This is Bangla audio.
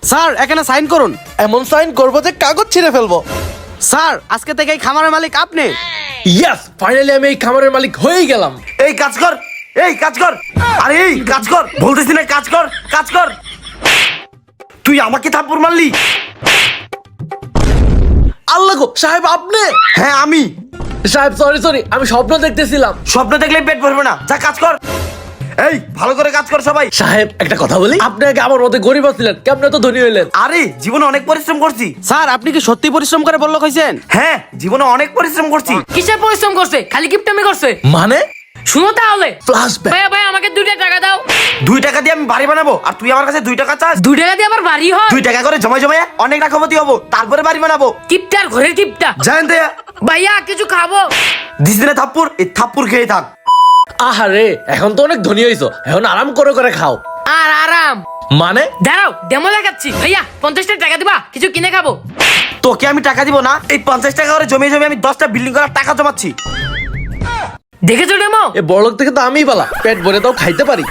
স্যার এখানে সাইন করুন। এমন সাইন করবো যে কাগজ ছিঁড়ে ফেলবো। স্যার আজকে থেকে এই খামারের মালিক আপনি। ইয়েস, ফাইনালি আমি এই খামারের মালিক হয়েই গেলাম। এই কাজ কর, এই কাজ কর, আরে এই কাজ কর, বলতেছি না কাজ কর, কাজ কর। তুই আমাকে থাপ্পড় মারলি? আল্লাহ গো সাহেব, আপনি? হ্যাঁ আমি। সাহেব সরি, আমি স্বপ্ন দেখতেছিলাম। স্বপ্ন দেখলে পেট ভরবে না, যা কাজ কর। এই ভালো করে কাজ কর সবাই। সাহেব একটা কথা বলি, আপনি আগে আমার মতো গরিব ছিলেন, কেমন তো ধনী হইলেন? আরে জীবনে অনেক পরিশ্রম করছি। স্যার আপনি কি সত্যি পরিশ্রম করে বললো কইছেন? হ্যাঁ জীবনে অনেক পরিশ্রম করছি। কিসের পরিশ্রম করছে? খালি কিপটামি করছে। মানে শুনো তাহলে, ফ্ল্যাশব্যাক। ভাইয়া ভাইয়া আমাকে 2 টাকা দাও। 2 টাকা দিয়ে আমি বাড়ি বানাবো আর তুই আমার কাছে 2 টাকা চাস? 2 টাকা দিয়ে আবার বাড়ি হয়? 2 টাকা করে জমায় জমায় অনেক লাখপতি হবো, তারপরে বাড়ি বানাবো। কিপটার ঘরের কিপটা। জানেন তো ভাইয়া কিছু খাবো? দিস দিনে থাপ্পুর, এই থাপ্পুর খেয়ে থাক। আহারে, এখন তো অনেক ধনী হইছো, এখন আরাম করে করে খাও। আর আরাম মানে দাঁড়াও, ডেমো দেখাচ্ছি। ভাইয়া 50 টাকা দিবা, কিছু কিনে খাবো। তোকে আমি টাকা দিব না, এই 50 টাকা করে জমিয়ে জমিয়ে আমি 10টা বিল্ডিং করার টাকা জমাচ্ছি। দেখেছো ডেমো? এ বড়লোক থেকে তো আমিই পালা, পেট ভরে তাও খাইতে পারি।